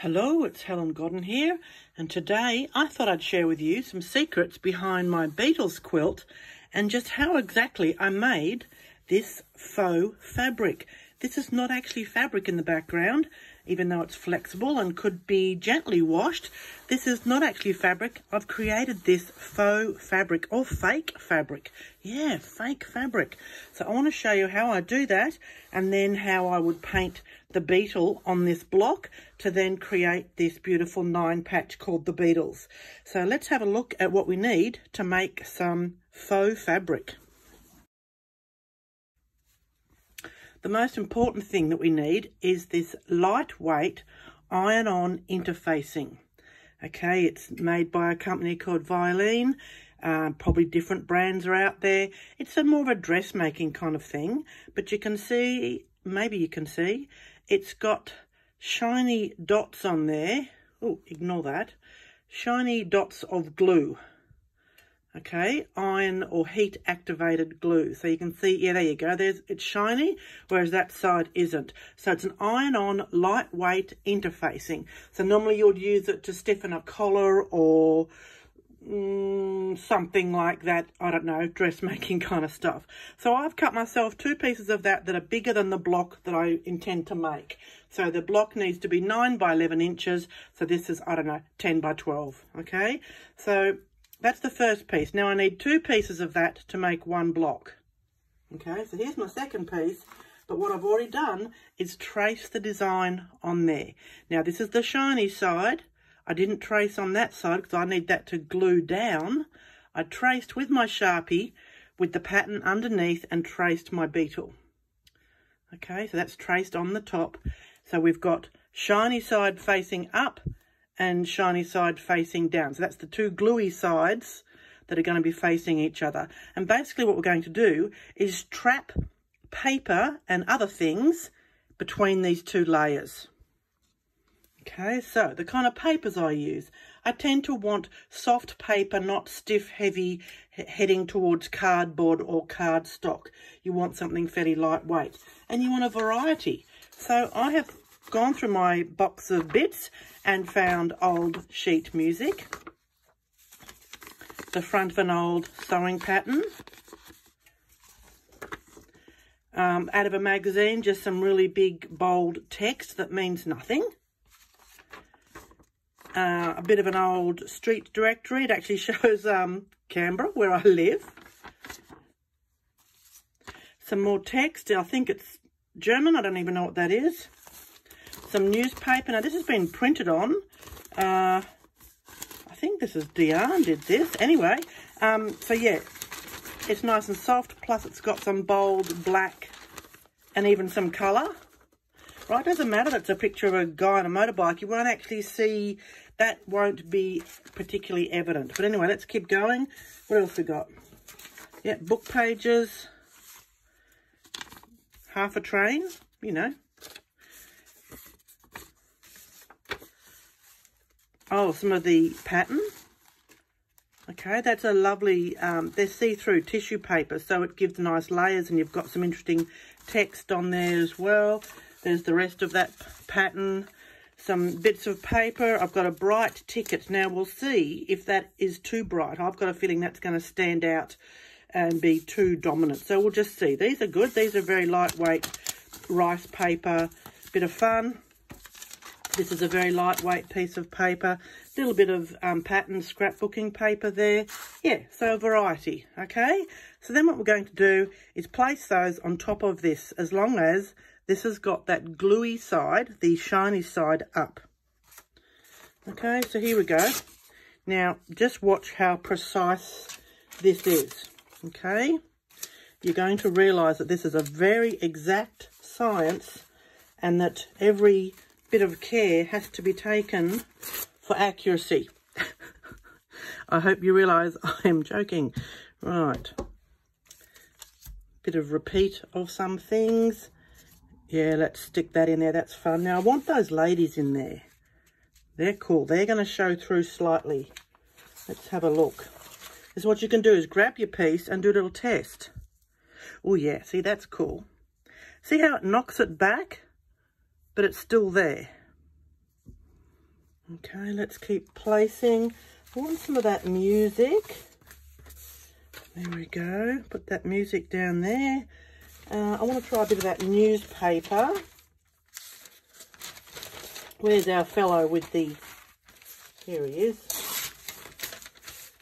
Hello, it's Helen Godden here, and today I thought I'd share with you some secrets behind my Beetle's quilt and just how exactly I made this faux fabric. This is not actually fabric in the background, even though it's flexible and could be gently washed. This is not actually fabric. I've created this faux fabric or fake fabric. Yeah, fake fabric. So I want to show you how I do that and then how I would paint the beetle on this block to then create this beautiful 9-patch called the Beetles. So let's have a look at what we need to make some faux fabric. The most important thing that we need is this lightweight iron-on interfacing. Okay, it's made by a company called Violin. Probably different brands are out there. It's a more of a dressmaking kind of thing, but you can see, maybe you can see, it's got shiny dots on there. Oh, ignore that. Shiny dots of glue. Okay, iron or heat activated glue. So you can see, yeah, there you go. It's shiny, whereas that side isn't. So it's an iron-on lightweight interfacing. So normally you would use it to stiffen a collar or something like that. I don't know, dressmaking kind of stuff. So I've cut myself 2 pieces of that are bigger than the block that I intend to make. So the block needs to be 9 by 11 inches. So this is, I don't know, 10 by 12. Okay, so that's the first piece. Now I need 2 pieces of that to make 1 block. Okay, so here's my second piece. But what I've already done is trace the design on there. Now this is the shiny side. I didn't trace on that side because I need that to glue down. I traced with my Sharpie with the pattern underneath and traced my beetle. Okay, so that's traced on the top. So we've got shiny side facing up and shiny side facing down. So that's the 2 gluey sides that are going to be facing each other. And basically what we're going to do is trap paper and other things between these 2 layers. Okay, so the kind of papers I use, I tend to want soft paper, not stiff, heavy, heading towards cardboard or cardstock. You want something fairly lightweight and you want a variety. So I have gone through my box of bits and found old sheet music, the front of an old sewing pattern, out of a magazine, just some really big bold text that means nothing. A bit of an old street directory. It actually shows Canberra, where I live. Some more text. I think it's German. I don't even know what that is. Some newspaper. Now, this has been printed on. I think this is Diane did this. Anyway, so yeah, it's nice and soft. Plus, it's got some bold black and even some colour. Right, doesn't matter that it's a picture of a guy on a motorbike. You won't actually see, that won't be particularly evident. But anyway, let's keep going. What else we got? Yeah, book pages. Half a train, you know. Oh, some of the pattern. Okay, that's a lovely, they're see-through tissue paper, so it gives nice layers and you've got some interesting text on there as well. There's the rest of that pattern, some bits of paper. I've got a bright ticket. Now we'll see if that is too bright. I've got a feeling that's going to stand out and be too dominant. So we'll just see. These are good. These are very lightweight rice paper. Bit of fun. This is a very lightweight piece of paper. A little bit of pattern scrapbooking paper there. Yeah, so a variety, okay? So then what we're going to do is place those on top of this, as long as this has got that gluey side, the shiny side up. Okay, so here we go. Now, just watch how precise this is, okay? You're going to realise that this is a very exact science and that every bit of care has to be taken for accuracy. I hope you realise I am joking. Right. Bit of repeat of some things. Yeah, let's stick that in there. That's fun. Now, I want those ladies in there. They're cool. They're going to show through slightly. Let's have a look. This is what you can do is grab your piece and do a little test. Oh, yeah. See, that's cool. See how it knocks it back? But it's still there. Okay, let's keep placing. I want some of that music. There we go. Put that music down there. I want to try a bit of that newspaper. Where's our fellow with the... Here he is.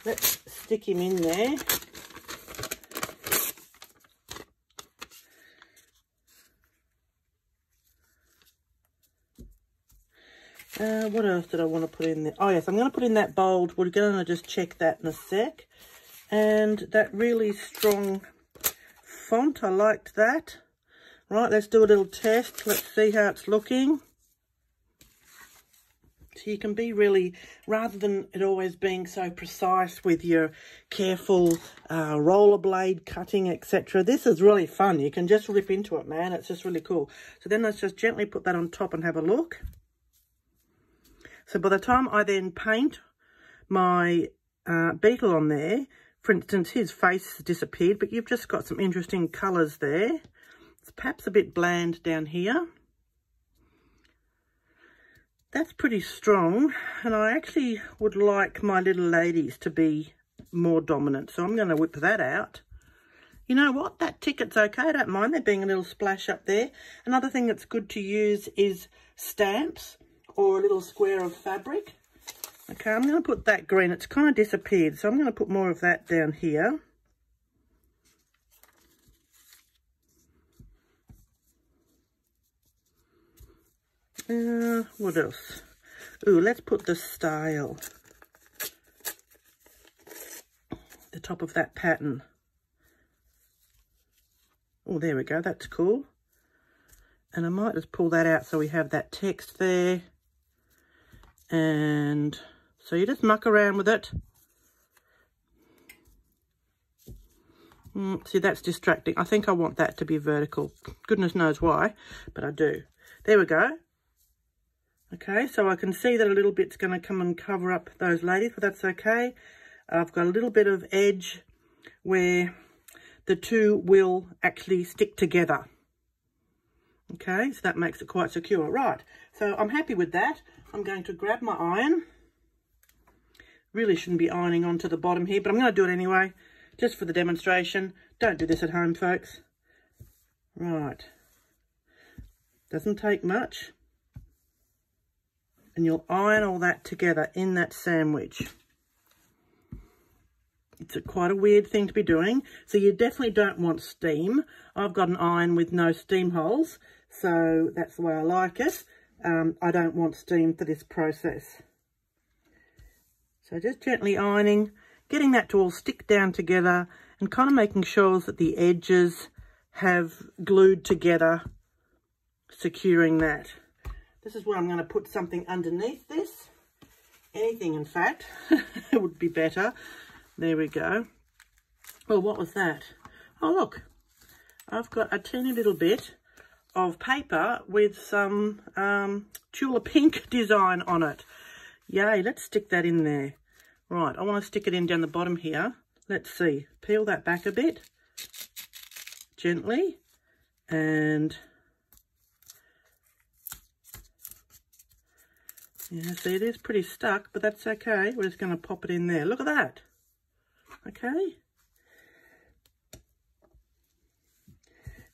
Let's stick him in there. What else did I want to put in there? Oh yes, I'm going to put in that bold. We're going to just check that in a sec. And that really strong font, I liked that. Right, let's do a little test. Let's see how it's looking. So you can be really, rather than it always being so precise with your careful rollerblade cutting, etc. This is really fun. You can just rip into it, man. It's just really cool. So then let's just gently put that on top and have a look. So by the time I then paint my Beetle on there, for instance, his face has disappeared, but you've just got some interesting colours there. It's perhaps a bit bland down here. That's pretty strong, and I actually would like my little ladies to be more dominant, so I'm going to whip that out. You know what? That ticket's okay. I don't mind there being a little splash up there. Another thing that's good to use is stamps or a little square of fabric. Okay, I'm going to put that green. It's kind of disappeared, so I'm going to put more of that down here. What else? Ooh, let's put the style. The top of that pattern. Oh, there we go. That's cool. And I might just pull that out so we have that text there. And so you just muck around with it. See, that's distracting. I think I want that to be vertical. Goodness knows why, but I do. There we go. Okay, so I can see that a little bit's going to come and cover up those ladies, but that's okay. I've got a little bit of edge where the two will actually stick together. Okay, so that makes it quite secure. Right, so I'm happy with that. I'm going to grab my iron. Really shouldn't be ironing onto the bottom here, but I'm going to do it anyway, just for the demonstration. Don't do this at home, folks. Right. Doesn't take much. And you'll iron all that together in that sandwich. It's quite a weird thing to be doing. So you definitely don't want steam. I've got an iron with no steam holes, so that's the way I like it. I don't want steam for this process. So just gently ironing, getting that to all stick down together and kind of making sure that the edges have glued together, securing that. This is where I'm going to put something underneath this. Anything, in fact, would be better. There we go. Well, what was that? Oh, look. I've got a teeny little bit of paper with some tulip pink design on it. Yay, let's stick that in there. Right, I want to stick it in down the bottom here. Let's see. Peel that back a bit. Gently. And... yeah, see, it is pretty stuck, but that's okay. We're just going to pop it in there. Look at that. Okay.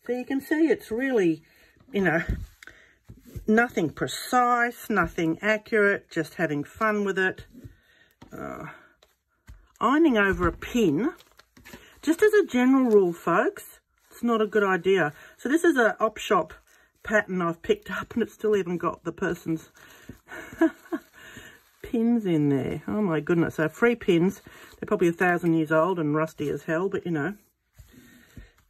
So you can see it's really, you know, nothing precise, nothing accurate, just having fun with it. Ironing over a pin, just as a general rule, folks, it's not a good idea. So this is an op shop pattern I've picked up, and it's still even got the person's pins in there. Oh my goodness. So free pins, they're probably 1,000 years old and rusty as hell, but you know.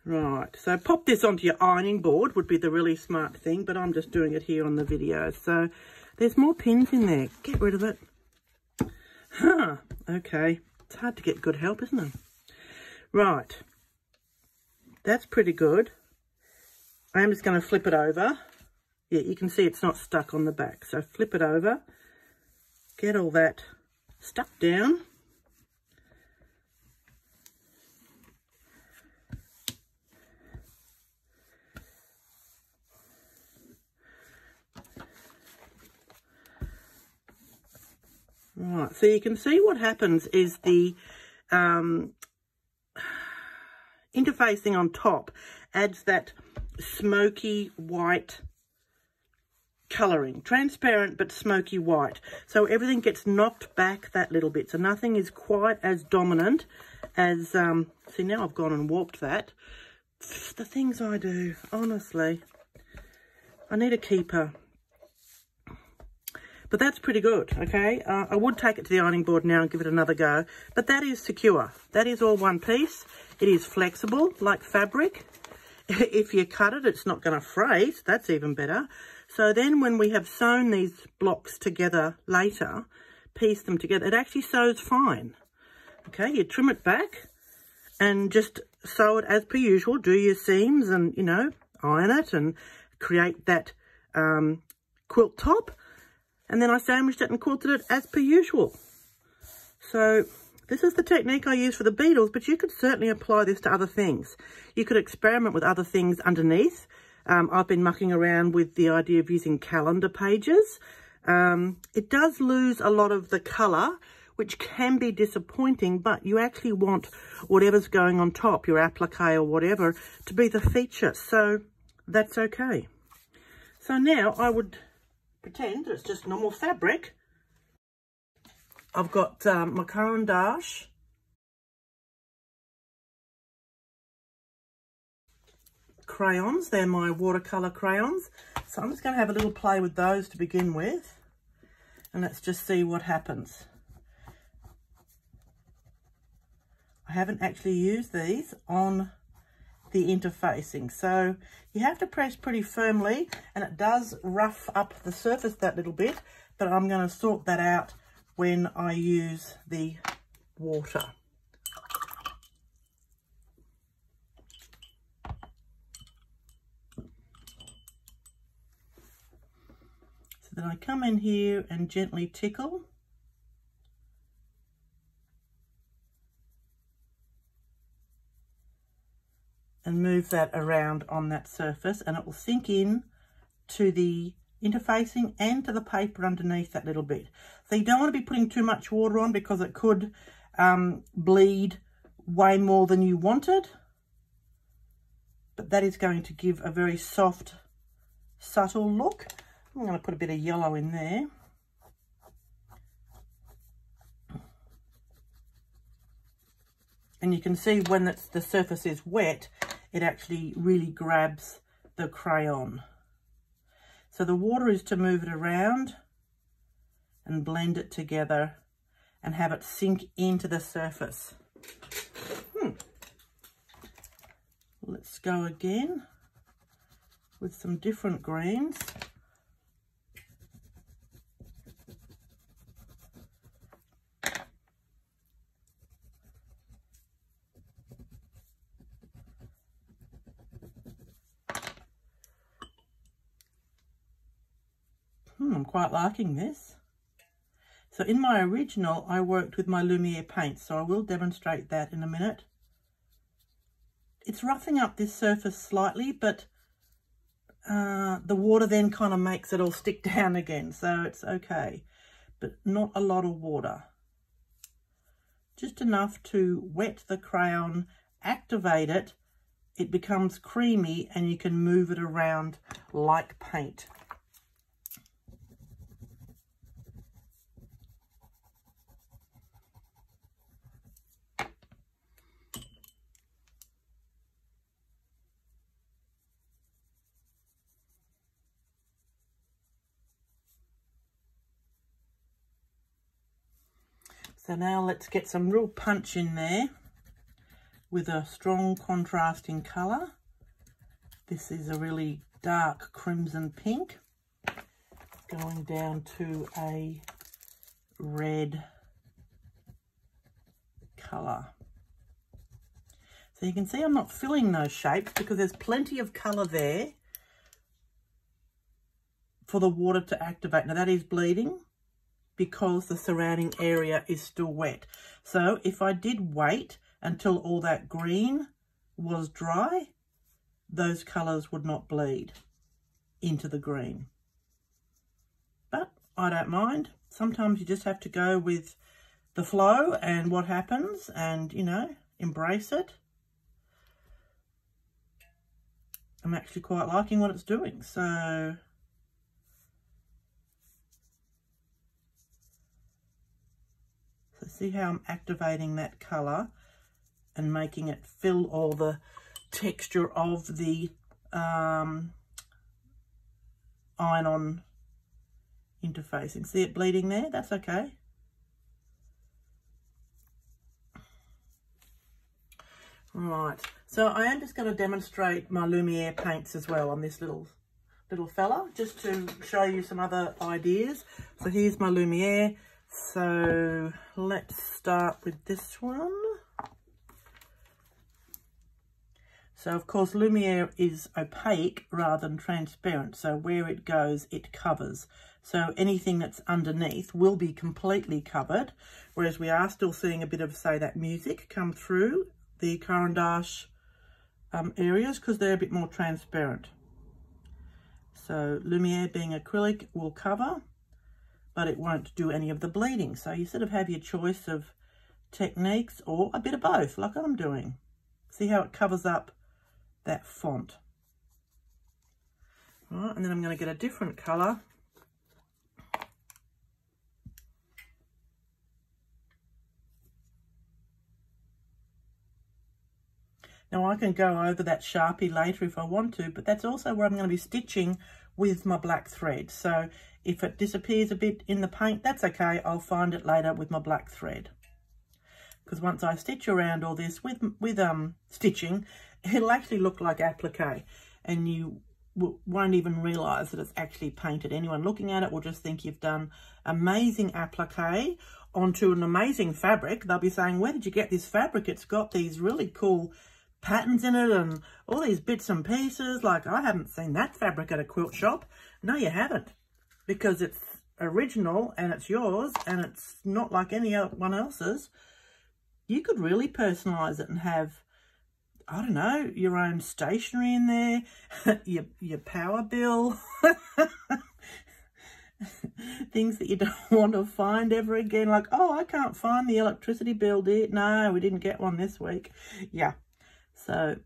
Right, so pop this onto your ironing board would be the really smart thing, but I'm just doing it here on the video. So there's more pins in there. Get rid of it. Huh, okay. It's hard to get good help, isn't it? Right. That's pretty good. I'm just going to flip it over. Yeah, you can see it's not stuck on the back. So flip it over. Get all that stuck down. Right, so you can see what happens is the interfacing on top adds that smoky white colouring, transparent but smoky white, so everything gets knocked back that little bit, so nothing is quite as dominant as see, now I've gone and warped that. The things I do, honestly, I need a keeper. But that's pretty good, okay? I would take it to the ironing board now and give it another go, but that is secure. That is all one piece. It is flexible like fabric. If you cut it, it's not going to fray. That's even better. So then when we have sewn these blocks together later, piece them together, it actually sews fine. Okay, you trim it back and just sew it as per usual. Do your seams and, you know, iron it and create that quilt top. And then I sandwiched it and quilted it as per usual. So this is the technique I use for the Beetles, but you could certainly apply this to other things. You could experiment with other things underneath. I've been mucking around with the idea of using calendar pages. It does lose a lot of the colour, which can be disappointing, but you actually want whatever's going on top, your applique or whatever, to be the feature. So that's okay. So now I would pretend that it's just normal fabric. I've got my Caran D'Ache crayons. They're my watercolour crayons. So I'm just going to have a little play with those to begin with. And let's just see what happens. I haven't actually used these on the interfacing, so you have to press pretty firmly, and it does rough up the surface that little bit, but I'm going to sort that out when I use the water. So then I come in here and gently tickle. And move that around on that surface, and it will sink in to the interfacing and to the paper underneath that little bit. So you don't want to be putting too much water on because it could bleed way more than you wanted. But that is going to give a very soft, subtle look. I'm going to put a bit of yellow in there. And you can see when the surface is wet, it actually really grabs the crayon. So the water is to move it around and blend it together and have it sink into the surface. Let's go again with some different greens. I'm quite liking this. So in my original, I worked with my Lumiere paint, so I will demonstrate that in a minute. It's roughing up this surface slightly, but the water then kind of makes it all stick down again, so it's okay. But not a lot of water. Just enough to wet the crayon, activate it, it becomes creamy, and you can move it around like paint. So now let's get some real punch in there with a strong contrasting colour. This is a really dark crimson pink, going down to a red colour. So you can see I'm not filling those shapes because there's plenty of colour there for the water to activate. Now that is bleeding because the surrounding area is still wet. So if I did wait until all that green was dry, those colours would not bleed into the green. But I don't mind. Sometimes you just have to go with the flow and what happens and, you know, embrace it. I'm actually quite liking what it's doing. So see how I'm activating that colour and making it fill all the texture of the iron-on interfacing. See it bleeding there? That's okay. Right, so I am just going to demonstrate my Lumiere paints as well on this little fella, just to show you some other ideas. So here's my Lumiere. So let's start with this one. So of course Lumiere is opaque rather than transparent, so where it goes it covers. So anything that's underneath will be completely covered, whereas we are still seeing a bit of, say, that music come through the Caran D'Ache areas because they're a bit more transparent. So Lumiere being acrylic will cover, but it won't do any of the bleeding. So you sort of have your choice of techniques or a bit of both, like I'm doing. See how it covers up that font. All right, and then I'm going to get a different colour. Now I can go over that Sharpie later if I want to, but that's also where I'm going to be stitching with my black thread. So if it disappears a bit in the paint, that's okay. I'll find it later with my black thread. Because once I stitch around all this with stitching, it'll actually look like applique, and you won't even realise that it's actually painted. Anyone looking at it will just think you've done amazing applique onto an amazing fabric. They'll be saying, where did you get this fabric? It's got these really cool patterns in it and all these bits and pieces. Like, I haven't seen that fabric at a quilt shop. No, you haven't, because it's original and it's yours and it's not like anyone else's. You could really personalise it and have, I don't know, your own stationery in there, your power bill, things that you don't want to find ever again. Like, oh, I can't find the electricity bill, dear. No, we didn't get one this week. Yeah. So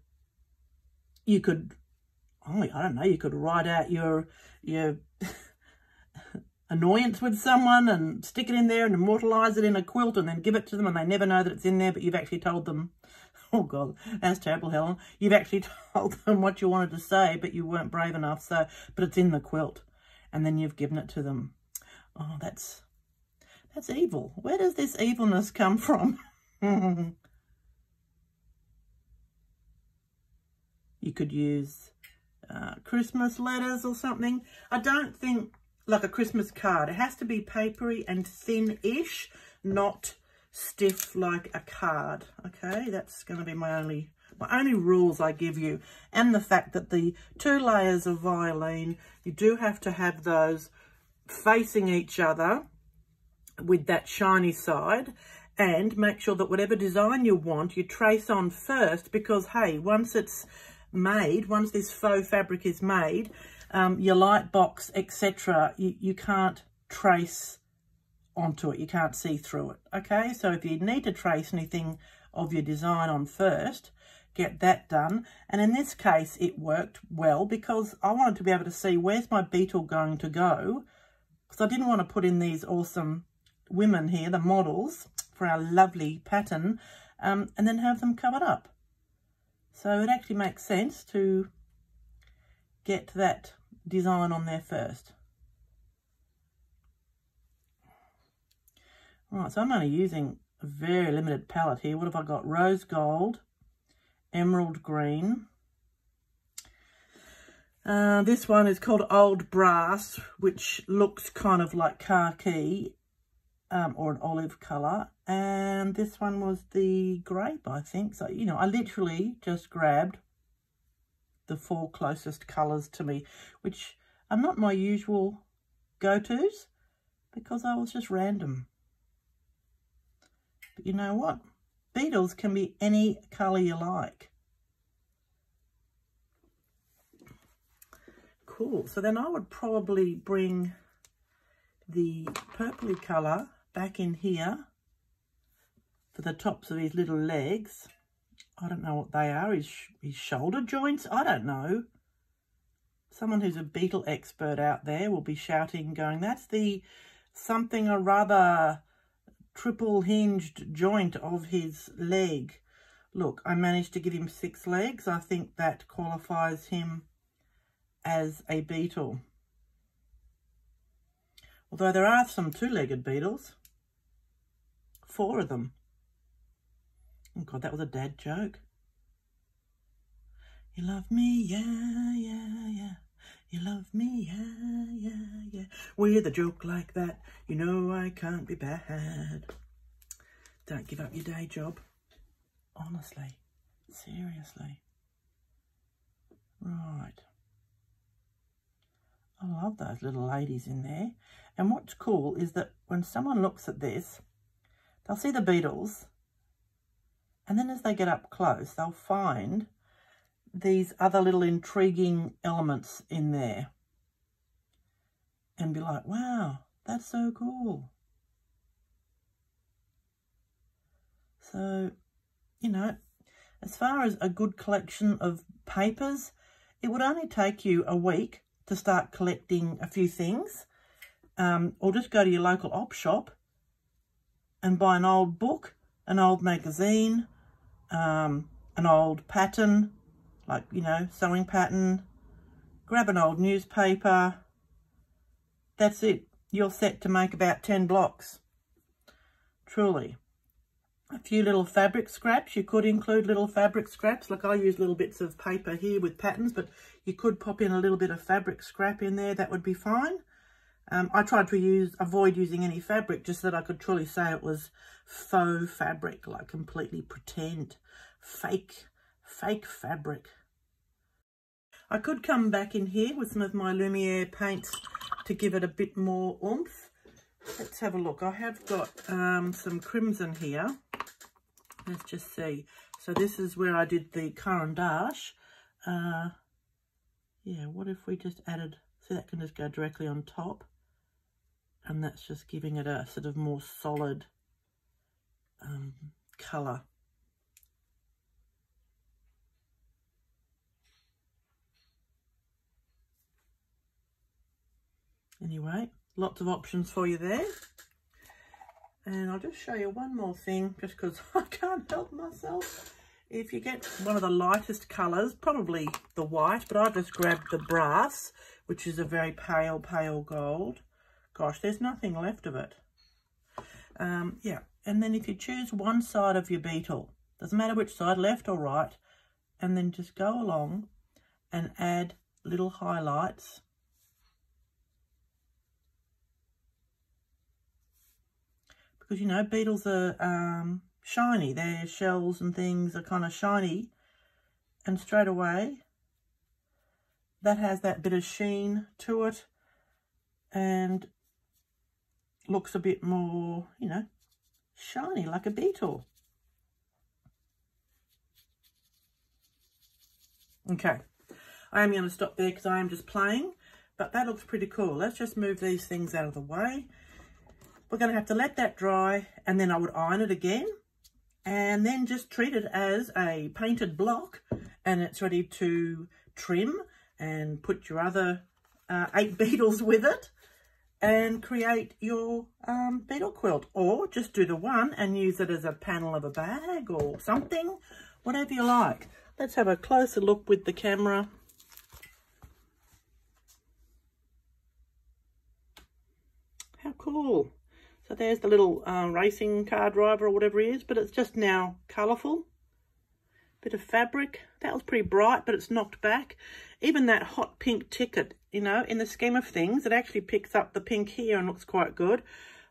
you could, oh, I don't know, you could write out your annoyance with someone and stick it in there and immortalise it in a quilt and then give it to them and they never know that it's in there, but you've actually told them, oh God, that's terrible, Helen. You've actually told them what you wanted to say, but you weren't brave enough, so, but it's in the quilt and then you've given it to them. Oh, that's evil. Where does this evilness come from? You could use Christmas letters or something. I don't think, like a Christmas card, it has to be papery and thin-ish, not stiff like a card. Okay, that's going to be my only rules I give you. And the fact that the 2 layers of Violin, you do have to have those facing each other with that shiny side, and make sure that whatever design you want, you trace on first, because hey, once it's made, once this faux fabric is made, your light box, etc., you can't trace onto it, you can't see through it. Okay, so if you need to trace anything of your design on first, get that done. And in this case it worked well because I wanted to be able to see where's my Beetle going to go, because I didn't want to put in these awesome women here, the models for our lovely pattern, and then have them covered up. So it actually makes sense to get that design on there first. Right, so I'm only using a very limited palette here. What have I got? Rose gold, emerald green. This one is called Old Brass, which looks kind of like khaki or an olive colour. And this one was the grape, I think. So, you know, I literally just grabbed the 4 closest colours to me, which are not my usual go-tos because I was just random. But you know what? Beetles can be any colour you like. Cool. So then I would probably bring the purpley colour back in here for the tops of his little legs. I don't know what they are, his shoulder joints, I don't know. Someone who's a beetle expert out there will be shouting, going, that's the something or rather triple hinged joint of his leg. Look, I managed to give him 6 legs. I think that qualifies him as a beetle. Although there are some 2-legged beetles. 4 of them. Oh God, that was a dad joke. You love me, yeah, yeah, yeah. You love me, yeah, yeah, yeah. With a joke like that, you know I can't be bad. Don't give up your day job. Honestly, seriously. Right. I love those little ladies in there. And what's cool is that when someone looks at this, they'll see the beetles, and then as they get up close, they'll find these other little intriguing elements in there and be like, wow, that's so cool. So, you know, as far as a good collection of papers, it would only take you a week to start collecting a few things, or just go to your local op shop and buy an old book, an old magazine, an old pattern, like, you know, sewing pattern, grab an old newspaper. That's it. You're set to make about 10 blocks. Truly. A few little fabric scraps. You could include little fabric scraps. Like I use little bits of paper here with patterns, but you could pop in a little bit of fabric scrap in there. That would be fine. I tried to avoid using any fabric just so that I could truly say it was faux fabric, like completely pretend, fake fabric. I could come back in here with some of my Lumiere paints to give it a bit more oomph. Let's have a look. I have got some crimson here. Let's just see. So this is where I did the Caran D'Ache. Yeah, what if we just added, see, that can just go directly on top. And that's just giving it a sort of more solid colour. Anyway, lots of options for you there. And I'll just show you one more thing, just because I can't help myself. If you get one of the lightest colours, probably the white, but I've just grabbed the brass, which is a very pale gold. Gosh, there's nothing left of it. Yeah, and then if you choose one side of your beetle, doesn't matter which side, left or right, and then just go along and add little highlights. Because, you know, beetles are shiny. Their shells and things are kind of shiny. And straight away, that has that bit of sheen to it. And looks a bit more, you know, shiny, like a beetle. Okay. I am going to stop there because I am just playing. But that looks pretty cool. Let's just move these things out of the way. We're going to have to let that dry, and then I would iron it again, and then just treat it as a painted block, and it's ready to trim and put your other 8 beetles with it and create your beetle quilt, or just do the one and use it as a panel of a bag or something, whatever you like. Let's have a closer look with the camera. How cool. So there's the little racing car driver or whatever he is, but it's just now colourful. Bit of fabric. That was pretty bright, but it's knocked back. Even that hot pink ticket, you know, in the scheme of things, it actually picks up the pink here and looks quite good.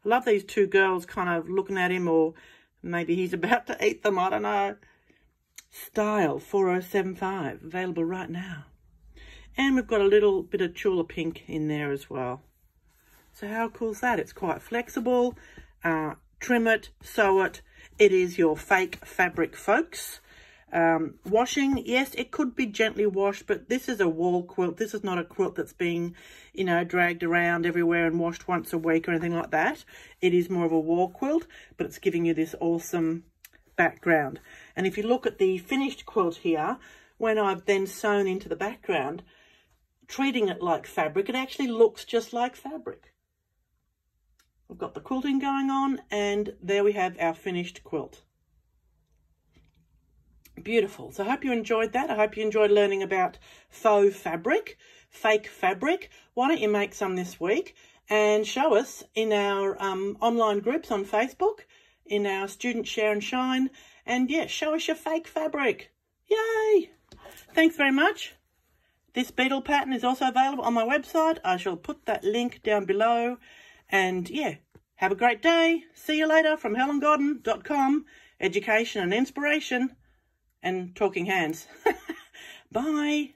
I love these 2 girls kind of looking at him, or maybe he's about to eat them, I don't know. Style 4075, available right now. And we've got a little bit of Chula pink in there as well. So how cool is that? It's quite flexible. Trim it, sew it. It is your fake fabric, folks. Washing, yes, it could be gently washed, but this is a wall quilt. This is not a quilt that's being, you know, dragged around everywhere and washed once a week or anything like that. It is more of a wall quilt, but it's giving you this awesome background. And if you look at the finished quilt here, when I've then sewn into the background, treating it like fabric, it actually looks just like fabric. We've got the quilting going on, and there we have our finished quilt. Beautiful. So I hope you enjoyed that. I hope you enjoyed learning about faux fabric, fake fabric. Why don't you make some this week and show us in our online groups on Facebook, in our Student Share and Shine, and yeah, show us your fake fabric. Yay! Thanks very much. This beetle pattern is also available on my website. I shall put that link down below. And yeah, have a great day. See you later from helengodden.com. Education and inspiration and talking hands. Bye.